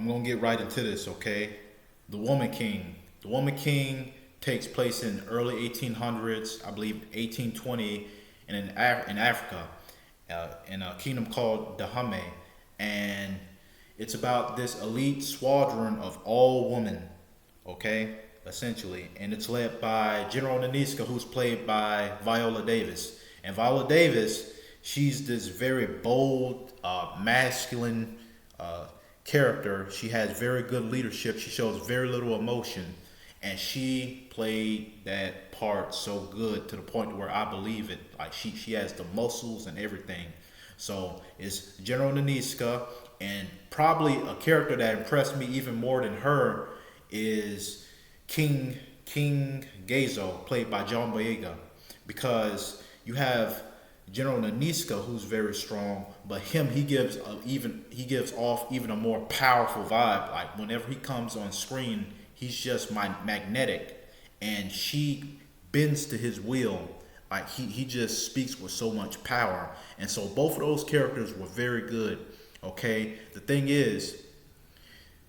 I'm gonna get right into this, okay? The Woman King. The Woman King takes place in early 1800s, I believe 1820, in Africa, in a kingdom called Dahomey, and it's about this elite squadron of all women, okay, essentially, and it's led by General Naniska, who's played by Viola Davis, and Viola Davis, she's this very bold, masculine character. She has very good leadership. She shows very little emotion, and she played that part so good to the point where I believe it. Like she has the muscles and everything. So it's General Naniska, and probably a character that impressed me even more than her is King Gazo, played by John Boyega, because you have General Naniska, who's very strong, but he gives off even a more powerful vibe. Like whenever he comes on screen, he's just magnetic, and she bends to his will. Like he just speaks with so much power, and so both of those characters were very good. Okay, the thing is,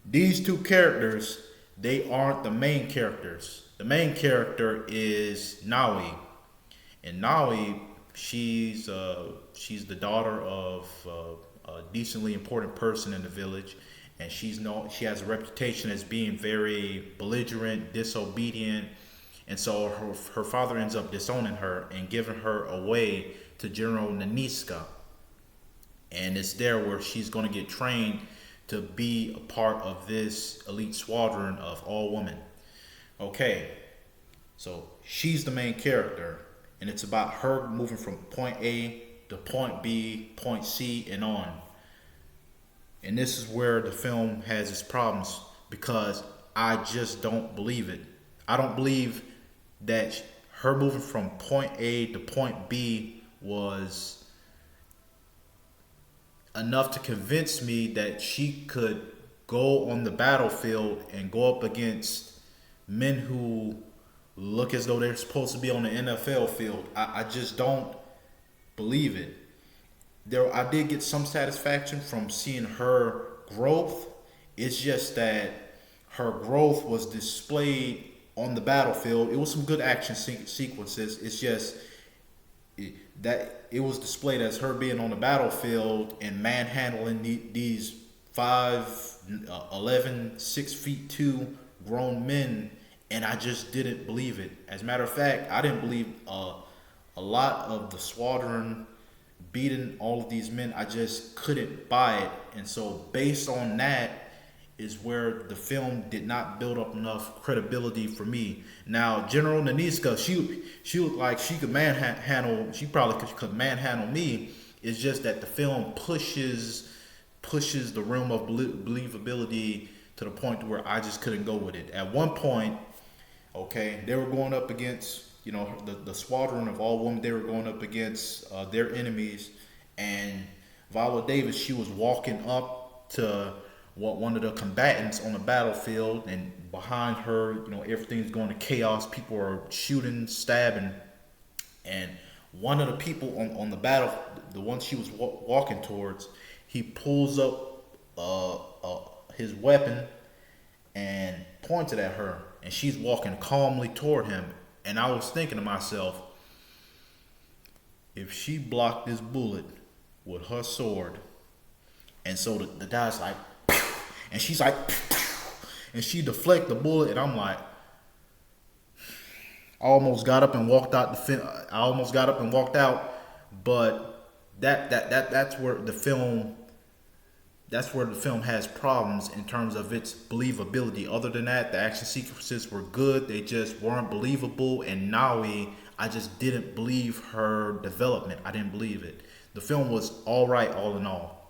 these two characters, they aren't the main characters. The main character is Nawi, and Nawi, she's the daughter of a decently important person in the village, and she has a reputation as being very belligerent, disobedient, and so her father ends up disowning her and giving her away to General Naniska, and it's there where she's going to get trained to be a part of this elite squadron of all women. Okay, so she's the main character, and it's about her moving from point A to point B, point C, and on. And this is where the film has its problems, because I just don't believe it. I don't believe that her moving from point A to point B was enough to convince me that she could go on the battlefield and go up against men who look as though they're supposed to be on the NFL field. I just don't believe it. I did get some satisfaction from seeing her growth. It's just that her growth was displayed on the battlefield. It was some good action sequences. It's just that it was displayed as her being on the battlefield and manhandling these 5'11", 6'2" grown men, and I just didn't believe it. As a matter of fact, I didn't believe a lot of the squadron beating all of these men. I just couldn't buy it, and so based on that is where the film did not build up enough credibility for me. Now, General Naniska, she looked like she could manhandle. She probably could manhandle me. It's just that the film pushes the realm of believability to the point where I just couldn't go with it. At one point, okay, they were going up against, the squadron of all women. They were going up against their enemies, and Viola Davis, she was walking up to one of the combatants on the battlefield, and behind her, everything's going to chaos. People are shooting, stabbing, and one of the people on the battle, the one she was walking towards, he pulls up his weapon and points it at her, and she's walking calmly toward him. And I was thinking to myself, if she blocked this bullet with her sword, and so the guy's like, and she's like, and she deflect the bullet, and I'm like, I almost got up and walked out but that's where the film has problems in terms of its believability. Other than that, the action sequences were good. They just weren't believable. And Nawi, I just didn't believe her development. I didn't believe it. The film was all right, all in all.